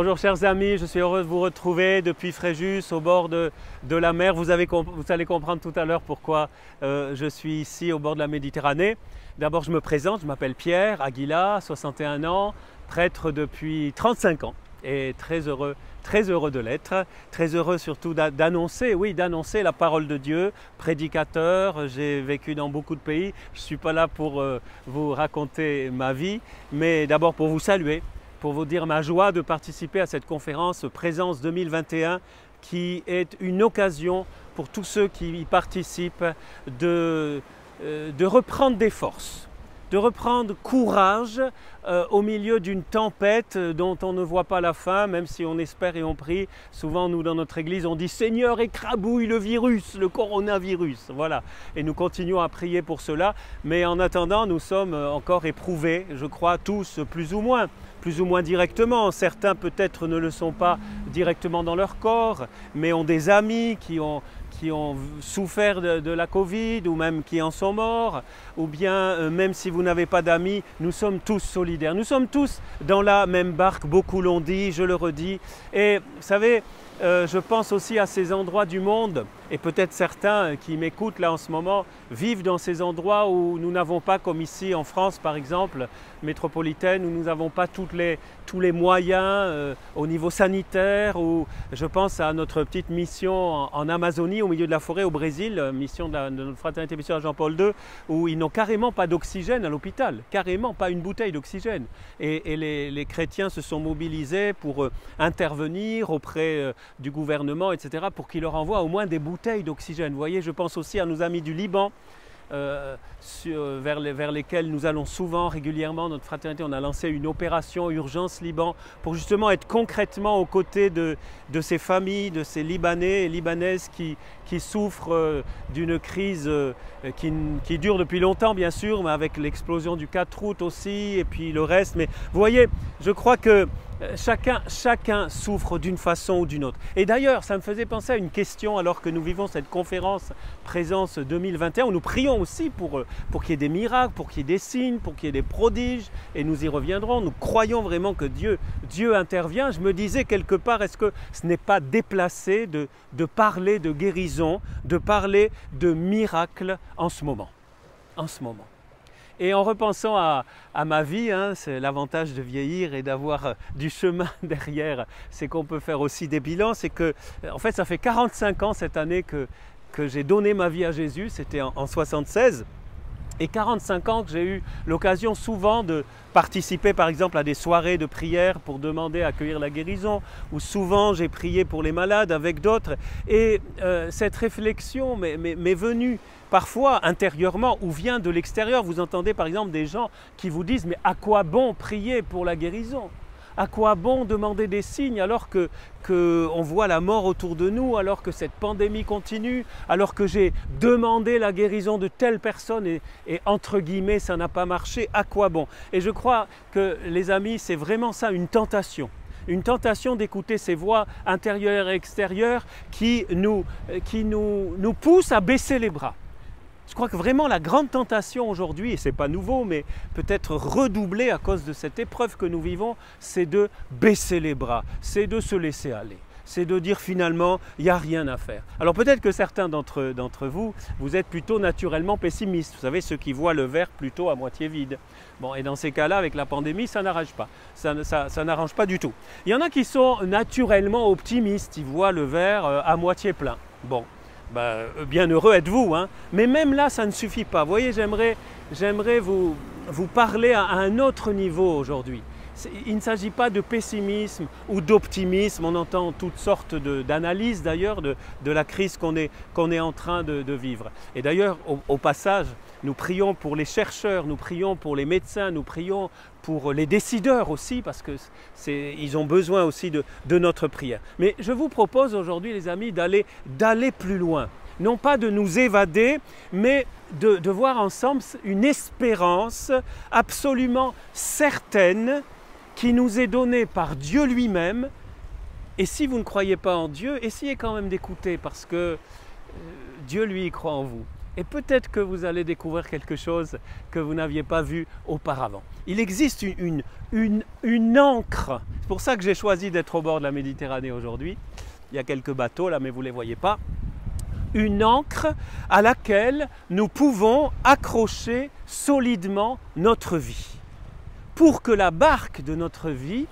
Bonjour chers amis, je suis heureux de vous retrouver depuis Fréjus au bord de la mer. Vous allez comprendre tout à l'heure pourquoi je suis ici au bord de la Méditerranée. D'abord je me présente, je m'appelle Pierre Aguila, 61 ans, prêtre depuis 35 ans et très heureux de l'être, très heureux surtout d'annoncer la parole de Dieu, prédicateur. J'ai vécu dans beaucoup de pays, je ne suis pas là pour vous raconter ma vie, mais d'abord pour vous saluer, pour vous dire ma joie de participer à cette conférence Présence 2021 qui est une occasion pour tous ceux qui y participent de reprendre des forces, de reprendre courage au milieu d'une tempête dont on ne voit pas la fin, même si on espère et on prie. Souvent, nous, dans notre église, on dit « Seigneur, écrabouille le virus, le coronavirus ». Voilà, et nous continuons à prier pour cela. Mais en attendant, nous sommes encore éprouvés, je crois, tous, plus ou moins directement. Certains peut-être ne le sont pas directement dans leur corps, mais ont des amis qui ont souffert de la Covid ou même qui en sont morts, ou bien même si vous n'avez pas d'amis, nous sommes tous solidaires. Nous sommes tous dans la même barque, beaucoup l'ont dit, je le redis. Et vous savez, je pense aussi à ces endroits du monde, et peut-être certains qui m'écoutent là en ce moment vivent dans ces endroits où nous n'avons pas, comme ici en France par exemple, métropolitaine, où nous n'avons pas tous les moyens au niveau sanitaire, où je pense à notre petite mission en Amazonie, au milieu de la forêt au Brésil, mission de notre fraternité missionnaire Jean-Paul II, où ils n'ont carrément pas d'oxygène à l'hôpital, carrément pas une bouteille d'oxygène. Et les chrétiens se sont mobilisés pour intervenir auprès du gouvernement, etc., pour qu'il leur envoie au moins des bouteilles d'oxygène. Vous voyez, je pense aussi à nos amis du Liban, vers lesquels nous allons souvent, régulièrement. Notre fraternité, on a lancé une opération Urgence Liban pour justement être concrètement aux côtés de ces familles, de ces Libanais et Libanaises qui souffrent d'une crise qui dure depuis longtemps bien sûr, mais avec l'explosion du 4 août aussi et puis le reste. Mais vous voyez, je crois que chacun souffre d'une façon ou d'une autre. Et d'ailleurs, ça me faisait penser à une question alors que nous vivons cette conférence Présence 2021 où nous prions aussi pour qu'il y ait des miracles, pour qu'il y ait des signes, pour qu'il y ait des prodiges, et nous y reviendrons. Nous croyons vraiment que Dieu intervient. Je me disais quelque part, est-ce que ce n'est pas déplacé de parler de guérison, de parler de miracles en ce moment? Et en repensant à ma vie, c'est l'avantage de vieillir et d'avoir du chemin derrière, c'est qu'on peut faire aussi des bilans. C'est que, en fait, ça fait 45 ans cette année que j'ai donné ma vie à Jésus, c'était en 76. Et 45 ans que j'ai eu l'occasion souvent de participer par exemple à des soirées de prière pour demander à accueillir la guérison, ou souvent j'ai prié pour les malades avec d'autres. Et cette réflexion m'est venue parfois intérieurement ou vient de l'extérieur. Vous entendez par exemple des gens qui vous disent « mais à quoi bon prier pour la guérison ? À quoi bon demander des signes alors qu'on voit la mort autour de nous, alors que cette pandémie continue, alors que j'ai demandé la guérison de telle personne et entre guillemets ça n'a pas marché, à quoi bon ?» Et je crois que les amis, c'est vraiment ça, une tentation d'écouter ces voix intérieures et extérieures qui nous poussent à baisser les bras. Je crois que vraiment la grande tentation aujourd'hui, et ce n'est pas nouveau, mais peut-être redoublé à cause de cette épreuve que nous vivons, c'est de baisser les bras, c'est de se laisser aller, c'est de dire finalement, il n'y a rien à faire. Alors peut-être que certains d'entre vous, vous êtes plutôt naturellement pessimistes, vous savez, ceux qui voient le verre plutôt à moitié vide. Bon, et dans ces cas-là, avec la pandémie, ça n'arrange pas, ça n'arrange pas du tout. Il y en a qui sont naturellement optimistes, ils voient le verre à moitié plein. Bon. Bien heureux êtes-vous, mais même là, ça ne suffit pas. Vous voyez, j'aimerais vous parler à un autre niveau aujourd'hui. Il ne s'agit pas de pessimisme ou d'optimisme. On entend toutes sortes d'analyses d'ailleurs de la crise qu'on est en train de vivre. Et d'ailleurs, au passage, nous prions pour les chercheurs, nous prions pour les médecins, nous prions pour les décideurs aussi, parce qu'ils ont besoin aussi de notre prière. Mais je vous propose aujourd'hui, les amis, d'aller plus loin. Non pas de nous évader, mais de voir ensemble une espérance absolument certaine qui nous est donnée par Dieu lui-même. Et si vous ne croyez pas en Dieu, essayez quand même d'écouter, parce que Dieu, lui, croit en vous. et peut-être que vous allez découvrir quelque chose que vous n'aviez pas vu auparavant. Il existe une ancre, c'est pour ça que j'ai choisi d'être au bord de la Méditerranée aujourd'hui. Il y a quelques bateaux là, mais vous ne les voyez pas. Une ancre à laquelle nous pouvons accrocher solidement notre vie, pour que la barque de notre vie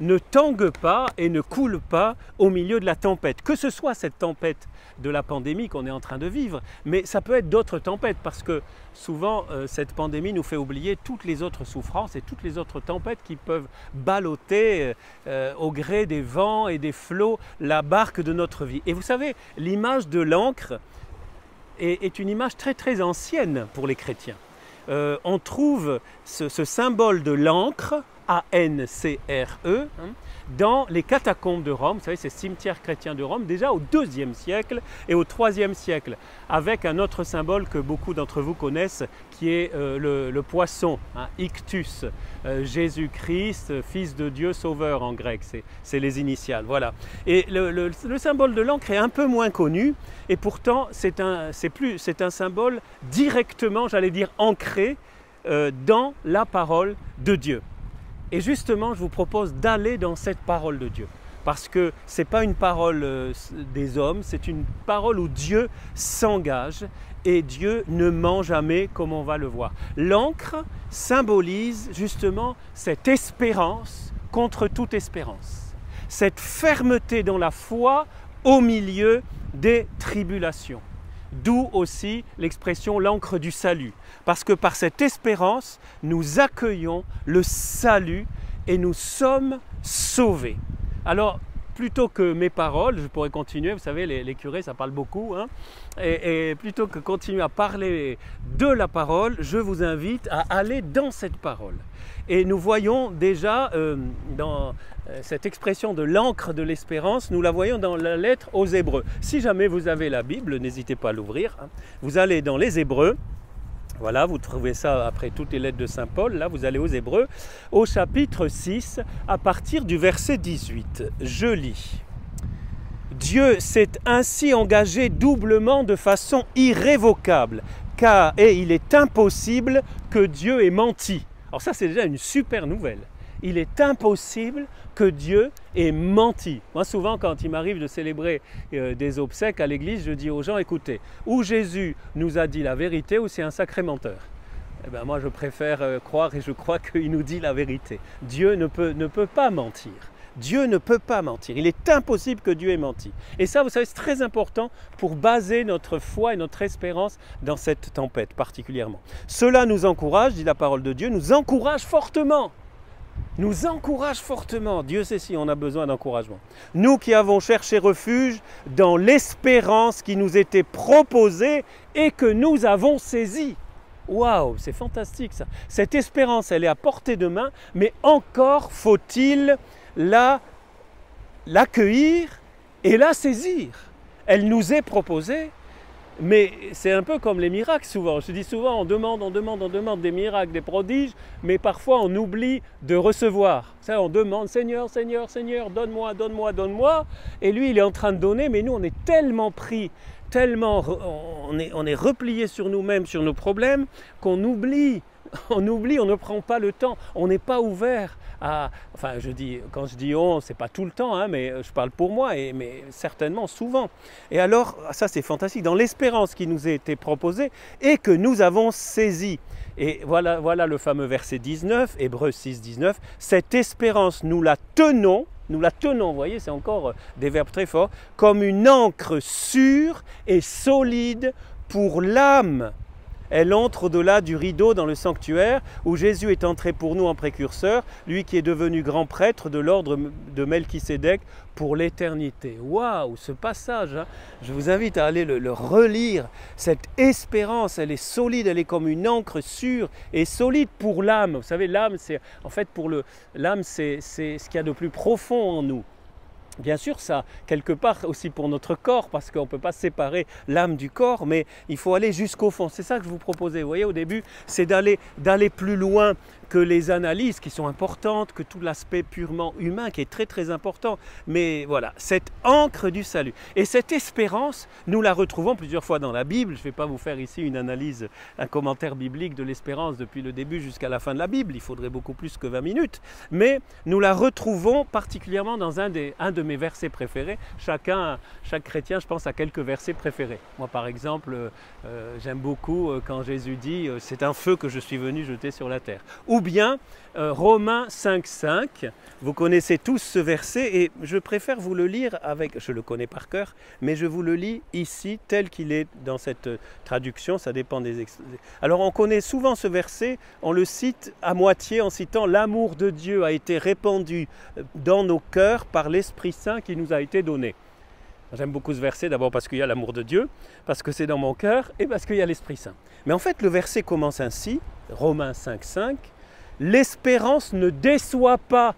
ne tangue pas et ne coule pas au milieu de la tempête. Que ce soit cette tempête de la pandémie qu'on est en train de vivre, mais ça peut être d'autres tempêtes, parce que souvent cette pandémie nous fait oublier toutes les autres souffrances et toutes les autres tempêtes qui peuvent balloter au gré des vents et des flots la barque de notre vie. Et vous savez, l'image de l'ancre est une image très très ancienne pour les chrétiens. On trouve ce symbole de l'ancre, A-N-C-R-E, dans les catacombes de Rome, vous savez, ces cimetières chrétiens de Rome, déjà au IIe siècle et au IIIe siècle, avec un autre symbole que beaucoup d'entre vous connaissent, qui est le poisson, Ictus, Jésus-Christ, Fils de Dieu, Sauveur en grec, c'est les initiales, voilà. Et le symbole de l'ancre est un peu moins connu, et pourtant c'est un symbole directement, j'allais dire, ancré dans la parole de Dieu. Et justement, je vous propose d'aller dans cette parole de Dieu. Parce que ce n'est pas une parole des hommes, c'est une parole où Dieu s'engage et Dieu ne ment jamais, comme on va le voir. L'ancre symbolise justement cette espérance contre toute espérance. Cette fermeté dans la foi au milieu des tribulations. D'où aussi l'expression l'ancre du salut. Parce que par cette espérance, nous accueillons le salut et nous sommes sauvés. Alors, plutôt que mes paroles, je pourrais continuer, vous savez, les curés, ça parle beaucoup, hein, et plutôt que continuer à parler de la parole, je vous invite à aller dans cette parole. Et nous voyons déjà dans cette expression de l'ancre de l'espérance, nous la voyons dans la lettre aux Hébreux. Si jamais vous avez la Bible, n'hésitez pas à l'ouvrir. Vous allez dans les Hébreux, voilà, vous trouvez ça après toutes les lettres de Saint Paul, là vous allez aux Hébreux, au chapitre 6, à partir du verset 18. Je lis. Dieu s'est ainsi engagé doublement de façon irrévocable, car il est impossible que Dieu ait menti. Alors ça, c'est déjà une super nouvelle. Il est impossible que Dieu ait menti. Moi, souvent, quand il m'arrive de célébrer des obsèques à l'église, je dis aux gens, écoutez, ou Jésus nous a dit la vérité, ou c'est un sacré menteur. Eh bien, moi, je préfère croire, et je crois qu'il nous dit la vérité. Dieu ne peut pas mentir. Dieu ne peut pas mentir. Il est impossible que Dieu ait menti. Et ça, vous savez, c'est très important pour baser notre foi et notre espérance dans cette tempête particulièrement. Cela nous encourage, dit la parole de Dieu, nous encourage fortement. Nous encourage fortement. Dieu sait si on a besoin d'encouragement. Nous qui avons cherché refuge dans l'espérance qui nous était proposée et que nous avons saisie. Waouh, c'est fantastique ça. Cette espérance, elle est à portée de main, mais encore faut-il l'accueillir et la saisir. Elle nous est proposée, mais c'est un peu comme les miracles souvent. Je dis souvent, on demande des miracles, des prodiges, mais parfois on oublie de recevoir. Ça, on demande, Seigneur, Seigneur, Seigneur, donne-moi, donne-moi, donne-moi. Et lui, il est en train de donner, mais nous, on est tellement pris, tellement, on est replié sur nous-mêmes, sur nos problèmes, qu'on oublie. On ne prend pas le temps, on n'est pas ouvert à... Enfin, quand je dis on, c'est pas tout le temps, hein, mais je parle pour moi, mais certainement souvent. Et alors, ça c'est fantastique, dans l'espérance qui nous a été proposée et que nous avons saisie. Et voilà le fameux verset 19, Hébreux 6, 19. Cette espérance, nous la tenons, vous voyez, c'est encore des verbes très forts, comme une ancre sûre et solide pour l'âme. Elle entre au-delà du rideau dans le sanctuaire où Jésus est entré pour nous en précurseur, lui qui est devenu grand prêtre de l'ordre de Melchisédek pour l'éternité. Waouh, ce passage, hein, je vous invite à aller le relire. Cette espérance, elle est solide, elle est comme une ancre sûre et solide pour l'âme. Vous savez, l'âme, c'est ce qu'il y a de plus profond en nous. Bien sûr, ça, quelque part aussi pour notre corps, parce qu'on ne peut pas séparer l'âme du corps, mais il faut aller jusqu'au fond. C'est ça que je vous proposais, vous voyez, au début, c'est d'aller plus loin que les analyses qui sont importantes, que tout l'aspect purement humain qui est très très important. Mais voilà, cette ancre du salut. Et cette espérance, nous la retrouvons plusieurs fois dans la Bible. Je ne vais pas vous faire ici une analyse, un commentaire biblique de l'espérance depuis le début jusqu'à la fin de la Bible. Il faudrait beaucoup plus que 20 minutes. Mais nous la retrouvons particulièrement dans un de mes versets préférés. Chaque chrétien, je pense, a quelques versets préférés. Moi, par exemple, j'aime beaucoup quand Jésus dit « C'est un feu que je suis venu jeter sur la terre ». Ou bien Romains 5,5, vous connaissez tous ce verset et je préfère vous le lire avec, je le connais par cœur, mais je vous le lis ici tel qu'il est dans cette traduction, ça dépend des... Alors on connaît souvent ce verset, on le cite à moitié en citant « L'amour de Dieu a été répandu dans nos cœurs par l'Esprit Saint qui nous a été donné ». J'aime beaucoup ce verset, d'abord parce qu'il y a l'amour de Dieu, parce que c'est dans mon cœur et parce qu'il y a l'Esprit Saint. Mais en fait, le verset commence ainsi, Romains 5,5, « L'espérance ne déçoit pas ».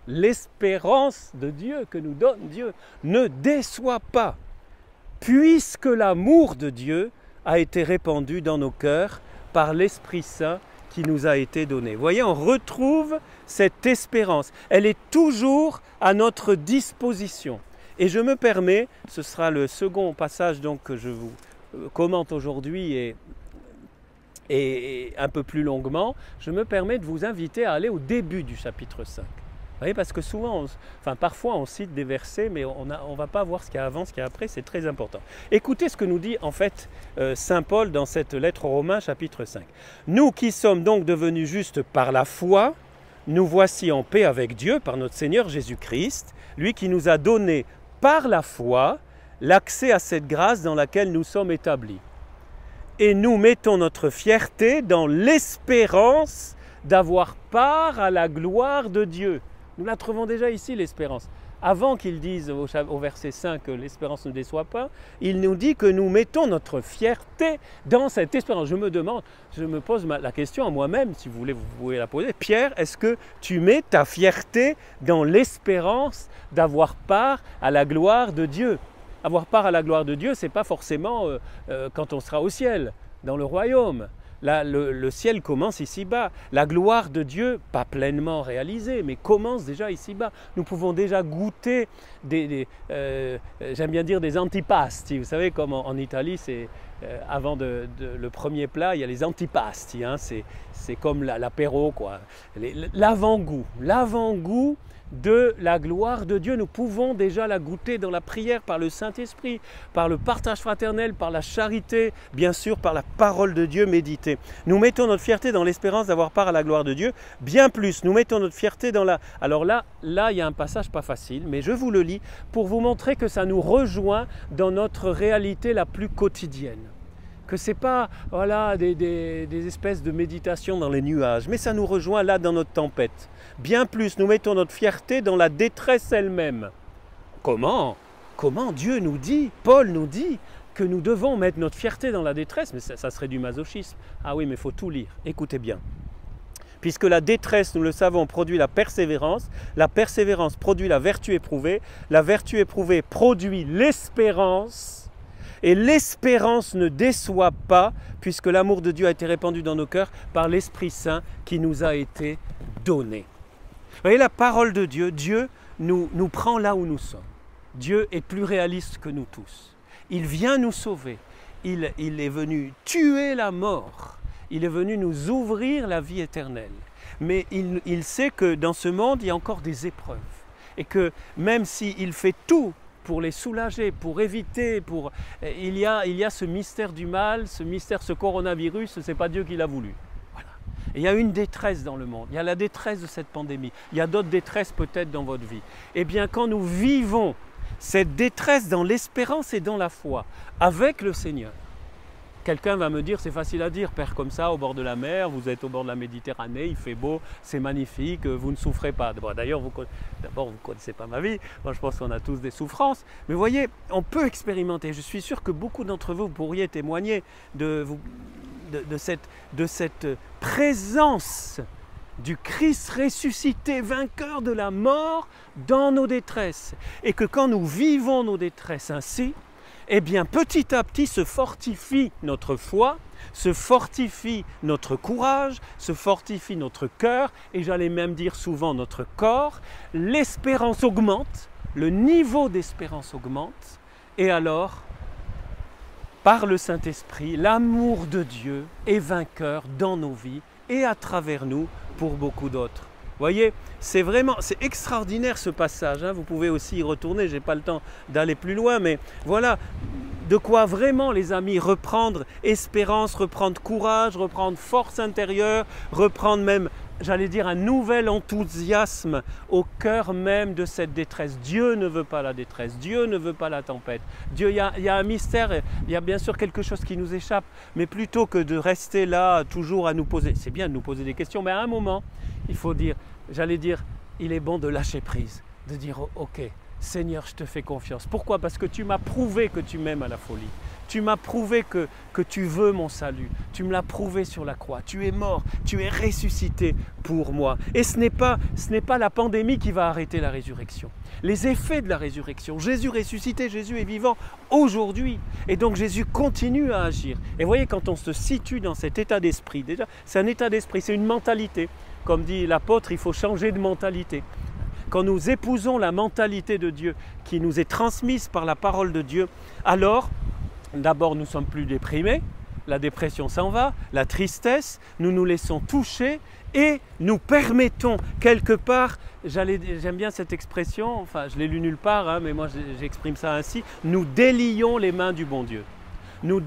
L'espérance de Dieu que nous donne Dieu ne déçoit pas, puisque l'amour de Dieu a été répandu dans nos cœurs par l'Esprit Saint qui nous a été donné. Vous voyez, on retrouve cette espérance. Elle est toujours à notre disposition. Et je me permets, ce sera le second passage donc, que je vous commente aujourd'hui et un peu plus longuement, je me permets de vous inviter à aller au début du chapitre 5. Vous voyez, parce que souvent, parfois on cite des versets, mais on ne va pas voir ce qu'il y a avant, ce qu'il y a après, c'est très important. Écoutez ce que nous dit en fait Saint Paul dans cette lettre aux Romains, chapitre 5. « Nous qui sommes donc devenus justes par la foi, nous voici en paix avec Dieu par notre Seigneur Jésus-Christ, lui qui nous a donné par la foi l'accès à cette grâce dans laquelle nous sommes établis. Et nous mettons notre fierté dans l'espérance d'avoir part à la gloire de Dieu. » Nous la trouvons déjà ici, l'espérance. Avant qu'il dise au verset 5 que l'espérance ne déçoit pas, il nous dit que nous mettons notre fierté dans cette espérance. Je me pose la question à moi-même, si vous voulez, vous pouvez la poser. Pierre, est-ce que tu mets ta fierté dans l'espérance d'avoir part à la gloire de Dieu? Avoir part à la gloire de Dieu, ce n'est pas forcément quand on sera au ciel, dans le royaume. Là, le ciel commence ici-bas. La gloire de Dieu, pas pleinement réalisée, mais commence déjà ici-bas. Nous pouvons déjà goûter j'aime bien dire des antipasti. Vous savez, comme en Italie, c'est avant le premier plat, il y a les antipasti. Hein, c'est comme l'apéro, quoi. L'avant-goût. L'avant-goût de la gloire de Dieu. Nous pouvons déjà la goûter dans la prière par le Saint-Esprit, par le partage fraternel, par la charité, bien sûr par la parole de Dieu méditée. Nous mettons notre fierté dans l'espérance d'avoir part à la gloire de Dieu. Bien plus, nous mettons notre fierté dans la... Alors là, il y a un passage pas facile, mais je vous le lis pour vous montrer que ça nous rejoint dans notre réalité la plus quotidienne. Que ce n'est pas voilà, des espèces de méditation dans les nuages, mais ça nous rejoint là dans notre tempête. Bien plus, nous mettons notre fierté dans la détresse elle-même. Comment Dieu nous dit, Paul nous dit, que nous devons mettre notre fierté dans la détresse, mais ça serait du masochisme. Ah oui, mais il faut tout lire, écoutez bien. Puisque la détresse, nous le savons, produit la persévérance produit la vertu éprouvée produit l'espérance, et l'espérance ne déçoit pas, puisque l'amour de Dieu a été répandu dans nos cœurs par l'Esprit Saint qui nous a été donné. Vous voyez, la parole de Dieu, Dieu nous prend là où nous sommes. Dieu est plus réaliste que nous tous. Il vient nous sauver. Il est venu tuer la mort. Il est venu nous ouvrir la vie éternelle. Mais il sait que dans ce monde, il y a encore des épreuves. Et que même s'il fait tout pour les soulager, pour éviter, il y a ce mystère du mal, ce coronavirus, ce n'est pas Dieu qui l'a voulu. Voilà. Et il y a une détresse dans le monde, il y a la détresse de cette pandémie, il y a d'autres détresses peut-être dans votre vie. Eh bien, quand nous vivons cette détresse dans l'espérance et dans la foi, avec le Seigneur, quelqu'un va me dire, c'est facile à dire, Père, comme ça, au bord de la mer, vous êtes au bord de la Méditerranée, il fait beau, c'est magnifique, vous ne souffrez pas. D'ailleurs, vous ne connaissez pas ma vie, moi je pense qu'on a tous des souffrances. Mais vous voyez, on peut expérimenter. Je suis sûr que beaucoup d'entre vous pourriez témoigner de cette présence du Christ ressuscité, vainqueur de la mort dans nos détresses. Et que quand nous vivons nos détresses ainsi, eh bien petit à petit se fortifie notre foi, se fortifie notre courage, se fortifie notre cœur, et j'allais même dire souvent notre corps, l'espérance augmente, le niveau d'espérance augmente, et alors, par le Saint-Esprit, l'amour de Dieu est vainqueur dans nos vies et à travers nous pour beaucoup d'autres. Vous voyez, c'est extraordinaire ce passage, hein. Vous pouvez aussi y retourner, je n'ai pas le temps d'aller plus loin, mais voilà de quoi vraiment, les amis, reprendre espérance, reprendre courage, reprendre force intérieure, reprendre même, j'allais dire, un nouvel enthousiasme au cœur même de cette détresse. Dieu ne veut pas la détresse, Dieu ne veut pas la tempête. Dieu, il y a un mystère, il y a bien sûr quelque chose qui nous échappe, mais plutôt que de rester là toujours à nous poser, c'est bien de nous poser des questions, mais à un moment, il faut dire, j'allais dire, il est bon de lâcher prise, de dire ok, Seigneur, je te fais confiance. Pourquoi? Parce que tu m'as prouvé que tu m'aimes à la folie. Tu m'as prouvé que tu veux mon salut. Tu me l'as prouvé sur la croix. Tu es mort, tu es ressuscité pour moi. Et ce n'est pas la pandémie qui va arrêter la résurrection. Les effets de la résurrection. Jésus ressuscité, Jésus est vivant aujourd'hui. Et donc Jésus continue à agir. Et vous voyez, quand on se situe dans cet état d'esprit, déjà, c'est un état d'esprit, c'est une mentalité. Comme dit l'apôtre, il faut changer de mentalité. Quand nous épousons la mentalité de Dieu qui nous est transmise par la parole de Dieu, alors d'abord nous ne sommes plus déprimés, la dépression s'en va, la tristesse, nous nous laissons toucher et nous permettons quelque part, j'aime bien cette expression, enfin je l'ai lu nulle part, hein, mais moi j'exprime ça ainsi, nous délions les mains du bon Dieu. Nous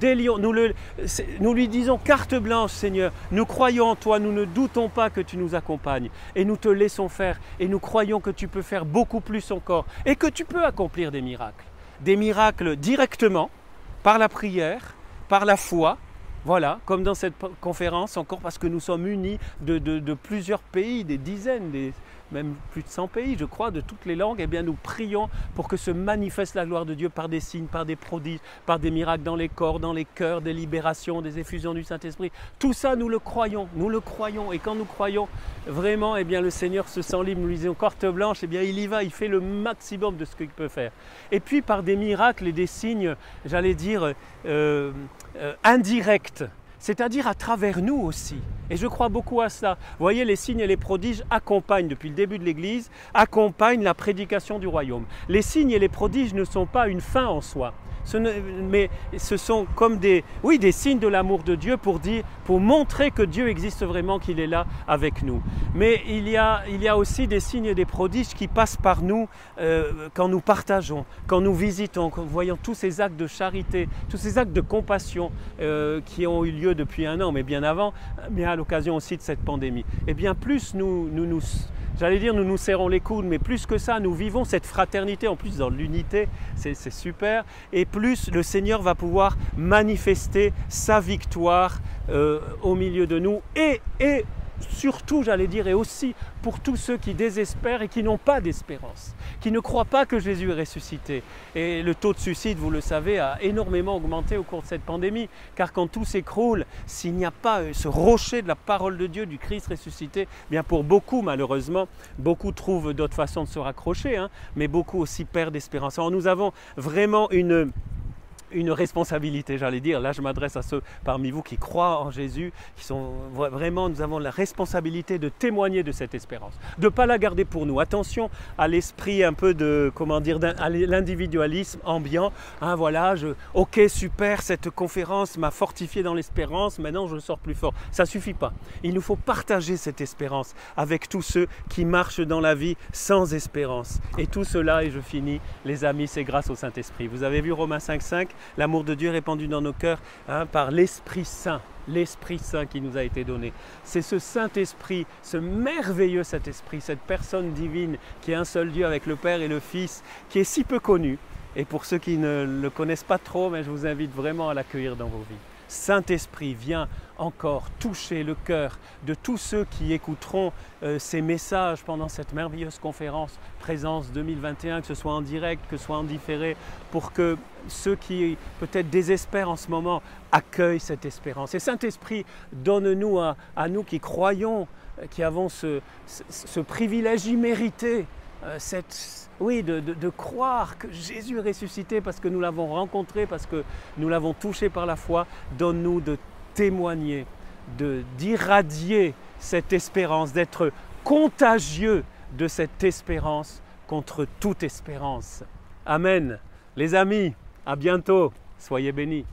lui disons carte blanche, Seigneur, nous croyons en toi, nous ne doutons pas que tu nous accompagnes et nous te laissons faire et nous croyons que tu peux faire beaucoup plus encore et que tu peux accomplir des miracles directement par la prière, par la foi. Voilà, comme dans cette conférence, encore parce que nous sommes unis de plusieurs pays, des dizaines, même plus de 100 pays, je crois, de toutes les langues, eh bien nous prions pour que se manifeste la gloire de Dieu par des signes, par des prodiges, par des miracles dans les corps, dans les cœurs, des libérations, des effusions du Saint-Esprit. Tout ça, nous le croyons, et quand nous croyons vraiment, eh bien le Seigneur se sent libre, nous lui disons carte blanche, eh bien il y va, il fait le maximum de ce qu'il peut faire. Et puis par des miracles et des signes, j'allais dire, indirects, c'est-à-dire à travers nous aussi. Et je crois beaucoup à ça. Vous voyez, les signes et les prodiges accompagnent, depuis le début de l'Église, accompagnent la prédication du royaume. Les signes et les prodiges ne sont pas une fin en soi, mais ce sont comme des signes de l'amour de Dieu pour montrer que Dieu existe vraiment, qu'il est là avec nous. Mais il y a aussi des signes et des prodiges qui passent par nous quand nous partageons, quand nous visitons, quand nous voyons tous ces actes de charité, tous ces actes de compassion qui ont eu lieu depuis un an, mais bien avant, mais à l'occasion aussi de cette pandémie. Et bien plus nous nous serrons les coudes, mais plus que ça, nous vivons cette fraternité, en plus dans l'unité, c'est super, et plus le Seigneur va pouvoir manifester sa victoire au milieu de nous, et surtout, j'allais dire, et aussi pour tous ceux qui désespèrent et qui n'ont pas d'espérance, qui ne croient pas que Jésus est ressuscité. Et le taux de suicide, vous le savez, a énormément augmenté au cours de cette pandémie, car quand tout s'écroule, s'il n'y a pas ce rocher de la parole de Dieu, du Christ ressuscité, bien pour beaucoup, malheureusement, beaucoup trouvent d'autres façons de se raccrocher, hein, mais beaucoup aussi perdent espérance. Alors nous avons vraiment une responsabilité, j'allais dire. Là, je m'adresse à ceux parmi vous qui croient en Jésus, qui sont vraiment, nous avons la responsabilité de témoigner de cette espérance, de ne pas la garder pour nous. Attention à l'esprit un peu à l'individualisme ambiant. Hein, voilà, ok, super, cette conférence m'a fortifié dans l'espérance, maintenant je sors plus fort. Ça ne suffit pas. Il nous faut partager cette espérance avec tous ceux qui marchent dans la vie sans espérance. Et tout cela, et je finis, les amis, c'est grâce au Saint-Esprit. Vous avez vu Romains 5,5 ? L'amour de Dieu est répandu dans nos cœurs par l'Esprit Saint qui nous a été donné. C'est ce Saint-Esprit, ce merveilleux Saint-Esprit, cette personne divine qui est un seul Dieu avec le Père et le Fils, qui est si peu connu. Et pour ceux qui ne le connaissent pas trop, mais je vous invite vraiment à l'accueillir dans vos vies. Saint-Esprit, viens encore toucher le cœur de tous ceux qui écouteront ces messages pendant cette merveilleuse conférence Présence 2021, que ce soit en direct, que ce soit en différé, pour que ceux qui peut-être désespèrent en ce moment accueillent cette espérance. Et Saint-Esprit, donne-nous à nous qui croyons, qui avons ce privilège immérité oui, de croire que Jésus est ressuscité parce que nous l'avons rencontré, parce que nous l'avons touché par la foi. Donne-nous de témoigner, d'irradier cette espérance, d'être contagieux de cette espérance contre toute espérance. Amen. Les amis, à bientôt. Soyez bénis.